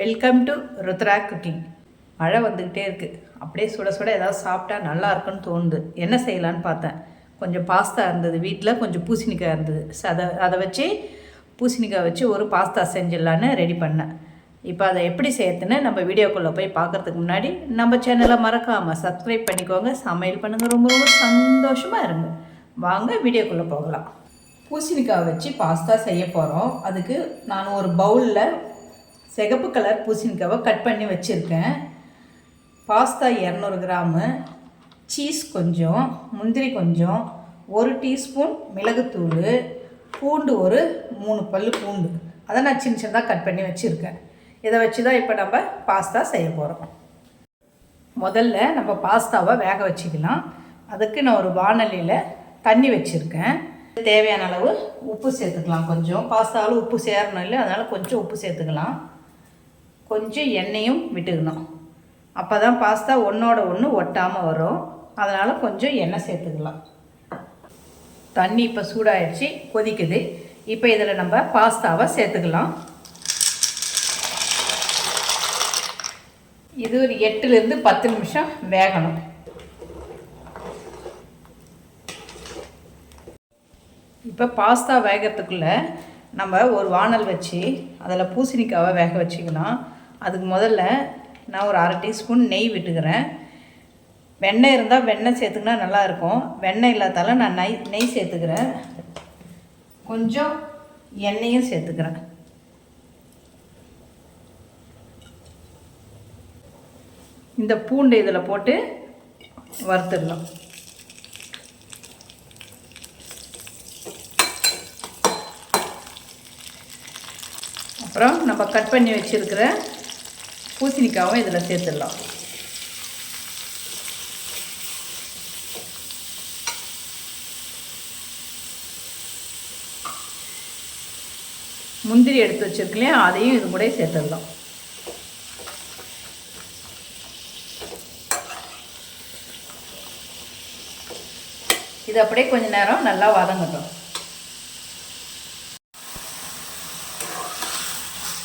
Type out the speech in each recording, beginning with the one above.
Welcome to Rudra cooking. மழை வந்துக்கிட்டே இருக்குது. அப்படியே சுட சுட ஏதாவது சாப்பிட்டா நல்லா இருக்குன்னு தோணுது. என்ன செய்யலான்னு பார்த்தேன். கொஞ்சம் பாஸ்தா இருந்தது வீட்டில், கொஞ்சம் பூசணிக்காய் இருந்தது. அதை வச்சு பூசணிக்காய் வச்சு ஒரு பாஸ்தா செஞ்சிடலான்னு ரெடி பண்ணேன். இப்போ அதை எப்படி செய்யறதுன்னு நம்ம வீடியோக்குள்ளே போய் பார்க்குறதுக்கு முன்னாடி நம்ம சேனலை மறக்காமல் சப்ஸ்கிரைப் பண்ணிக்கோங்க. சமையல் பண்ணுங்கள், ரொம்ப ரொம்ப சந்தோஷமாக இருங்க. வாங்க வீடியோக்குள்ளே போகலாம். பூசணிக்காய் வச்சு பாஸ்தா செய்ய போகிறோம். அதுக்கு நான் ஒரு பவுலில் சிகப்பு கலர் பூசணிக்காவை கட் பண்ணி வச்சுருக்கேன். பாஸ்தா 200 கிராமு, சீஸ் கொஞ்சம், முந்திரி கொஞ்சம், 1 டீஸ்பூன் மிளகுத்தூள், பூண்டு ஒரு 3 பல் பூண்டு, அதை நான் சின்ன சின்னதாக கட் பண்ணி வச்சுருக்கேன். இதை வச்சு தான் இப்போ நம்ம பாஸ்தா செய்ய போகிறோம். முதல்ல நம்ம பாஸ்தாவை வேக வச்சுக்கலாம். அதுக்கு நான் ஒரு வாணலியில் தண்ணி வச்சுருக்கேன். தேவையான அளவு உப்பு சேர்த்துக்கலாம். கொஞ்சம் பாஸ்தாவில் உப்பு சேரணும் இல்லை, அதனால் கொஞ்சம் உப்பு சேர்த்துக்கலாம். கொஞ்சம் எண்ணெயும் விட்டுக்கணும். அப்போ தான் பாஸ்தா ஒன்றோட ஒன்று ஒட்டாமல் வரும். அதனால் கொஞ்சம் எண்ணெய் சேர்த்துக்கலாம். தண்ணி இப்போ சூடாகிடுச்சு, கொதிக்குது. இப்போ இதில் நம்ம பாஸ்தாவை சேர்த்துக்கலாம். இது ஒரு 8லேருந்து 10 நிமிஷம் வேகணும். இப்போ பாஸ்தா வேகிறதுக்குள்ளே நம்ம ஒரு வாணல் வச்சு அதில் பூசணிக்காவை வேக வச்சுக்கலாம். அதுக்கு முதல்ல நான் ஒரு 1/2 டீஸ்பூன் நெய் விட்டுக்கிறேன். வெண்ணெய் இருந்தால் வெண்ணெய் சேர்த்துக்கினா நல்லாயிருக்கும். வெண்ணெய் இல்லாதால நான் நெய் சேர்த்துக்கிறேன். கொஞ்சம் எண்ணெயும் சேர்த்துக்கிறேன். இந்த பூண்டு இதில் போட்டு வறுத்துடலாம். அப்புறம் நம்ம கட் பண்ணி வச்சுருக்கிற பூசணிக்காவும் இதில் சேர்த்துடலாம். முந்திரி எடுத்து வச்சுருக்கலையே, அதையும் இது கூட சேர்த்துடலாம். இது அப்படியே கொஞ்ச நேரம் நல்லா வதங்கட்டும்.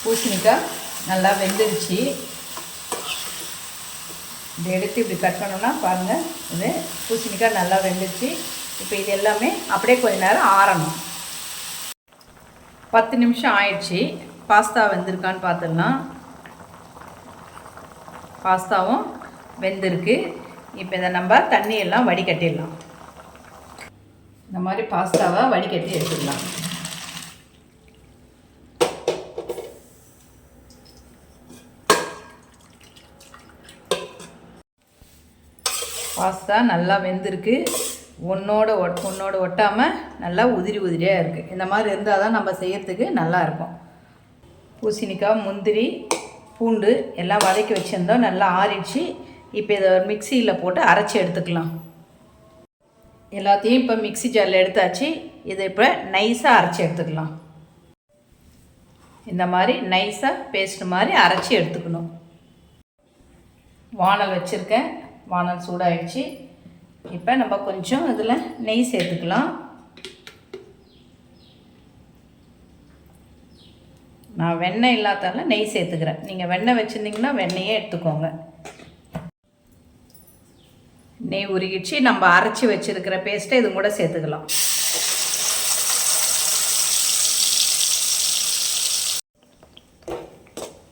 பூசணிக்காய் நல்லா வெந்துடுச்சு. இதை எடுத்து இப்படி கட் பண்ணோம்னா பாருங்கள், இது பூசணிக்காய் நல்லா வெந்துடுச்சு. இப்போ இது எல்லாமே அப்படியே கொஞ்ச நேரம் ஆறணும். 10 நிமிஷம் ஆயிடுச்சு. பாஸ்தா வெந்திருக்கான்னு பார்த்துடலாம். பாஸ்தாவும் வெந்திருக்கு. இப்போ இதை நம்ம தண்ணியெல்லாம் வடிகட்டிடலாம். இந்த மாதிரி பாஸ்தாவை வடிகட்டி எடுத்துக்கலாம். பாஸ்தா நல்லா வெந்திருக்கு. ஒன்றோட ஒட்டாமல் நல்லா உதிரியாக இருக்குது. இந்த மாதிரி இருந்தால் தான் நம்ம செய்யறதுக்கு நல்லாயிருக்கும். பூசணிக்காய், முந்திரி, பூண்டு எல்லாம் வதக்கி வச்சுருந்தோம். நல்லா ஆறிடுச்சு. இப்போ இதை ஒரு மிக்சியில் போட்டு அரைச்சி எடுத்துக்கலாம். எல்லாத்தையும் இப்போ மிக்சி ஜாரில் எடுத்தாச்சு. இதை இப்போ நைஸாக அரைச்சி எடுத்துக்கலாம். இந்த மாதிரி நைஸாக பேஸ்ட் மாதிரி அரைச்சி எடுத்துக்கணும். வாணல் வச்சுருக்கேன். வாணல் சூடாகிடுச்சு. இப்போ நம்ம கொஞ்சம் இதில் நெய் சேர்த்துக்கலாம். நான் வெண்ணெய் இல்லாதால நெய் சேர்த்துக்கிறேன். நீங்கள் வெண்ணெய் வச்சுருந்தீங்கன்னா வெண்ணெயே எடுத்துக்கோங்க. நெய் உருகிடுச்சு. நம்ம அரைச்சி வச்சுருக்கிற பேஸ்ட்டை இது கூட சேர்த்துக்கலாம்.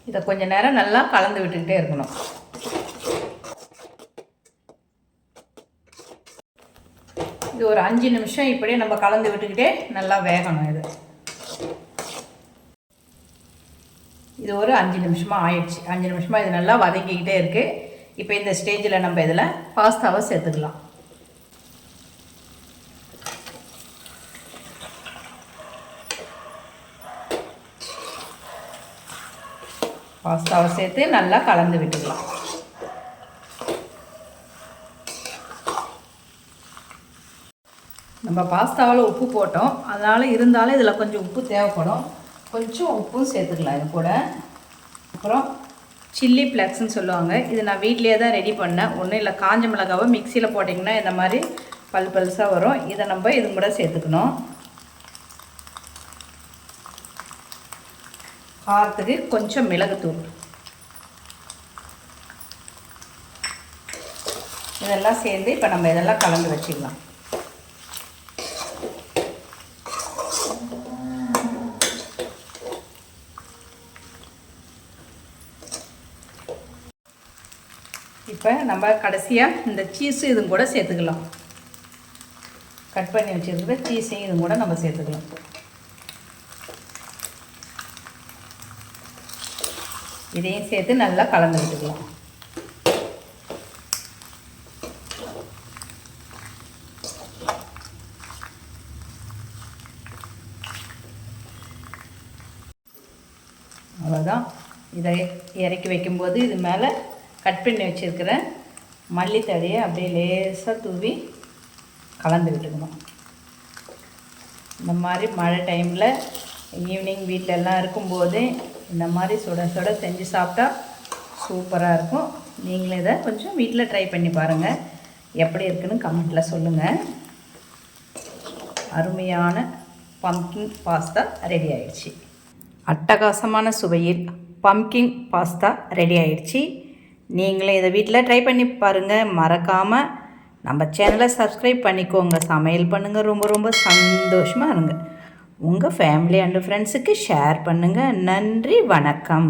இதை கொஞ்சம் நேரம் நல்லா கலந்து விட்டுக்கிட்டே இருக்கணும். இது ஒரு 5 நிமிஷம் இப்படியே நம்ம கலந்து விட்டுக்கிட்டே நல்லா வேகணும். இது ஒரு 5 நிமிஷமாக ஆயிடுச்சு. 5 நிமிஷமாக இது நல்லா வதங்கிக்கிட்டே இருக்குது. இப்போ இந்த ஸ்டேஜில் நம்ம இதில் பாஸ்தாவை சேர்த்துக்கலாம். பாஸ்தாவை சேர்த்து நல்லா கலந்து விட்டுக்கலாம். நம்ம பாஸ்தாவில் உப்பு போட்டோம், அதனால் இருந்தாலும் இதில் கொஞ்சம் உப்பு தேவைப்படும். கொஞ்சம் உப்பும் சேர்த்துக்கலாம் இது கூட. அப்புறம் சில்லி ஃப்ளேக்ஸ்ன்னு சொல்லுவாங்க. இது நான் வீட்லேயே தான் ரெடி பண்ணேன். ஒன்றும் இல்லை, காஞ்ச மிளகாவை மிக்சியில் போட்டிங்கன்னா இந்த மாதிரி பல்சாக வரும். இதை நம்ம இது கூட சேர்த்துக்கணும். காரத்துக்கு கொஞ்சம் மிளகுத்தூள். இதெல்லாம் சேர்ந்து இப்போ நம்ம இதெல்லாம் கலந்து வச்சுக்கலாம். இப்போ நம்ம கடைசியாக இந்த சீஸு இதுவும் கூட சேர்த்துக்கலாம். கட் பண்ணி வச்சுருக்கிற சீஸையும் இதுவும் கூட நம்ம சேர்த்துக்கலாம். இதையும் சேர்த்து நல்லா கலந்து விட்டுக்கலாம். அவ்வளோதான். இதை இறக்கி வைக்கும்போது இது மேலே கட் பண்ணி வச்சுருக்கிற மல்லித்தழையை அப்படியே லேசாக தூவி கலந்து விட்டுக்கணும். இந்த மாதிரி மழை டைமில் ஈவினிங் வீட்டில் எல்லாம் இருக்கும்போது இந்த மாதிரி சுட சுட செஞ்சு சாப்பிட்டா சூப்பராக இருக்கும். நீங்களே இதை கொஞ்சம் வீட்டில் ட்ரை பண்ணி பாருங்கள். எப்படி இருக்குன்னு கமெண்ட்டில் சொல்லுங்கள். அருமையான பம்கின் பாஸ்தா ரெடி ஆயிடுச்சு. அட்டகாசமான சுவையில் பம்கின் பாஸ்தா ரெடி ஆயிடுச்சு. நீங்களே இதை வீட்டில் ட்ரை பண்ணி பாருங்கள். மறக்காமல் நம்ம சேனலை சப்ஸ்கிரைப் பண்ணிக்கோங்க. சமையல் பண்ணுங்கள். ரொம்ப ரொம்ப சந்தோஷமாக இருங்க. உங்கள் ஃபேமிலி அண்டு ஃப்ரெண்ட்ஸுக்கு ஷேர் பண்ணுங்கள். நன்றி, வணக்கம்.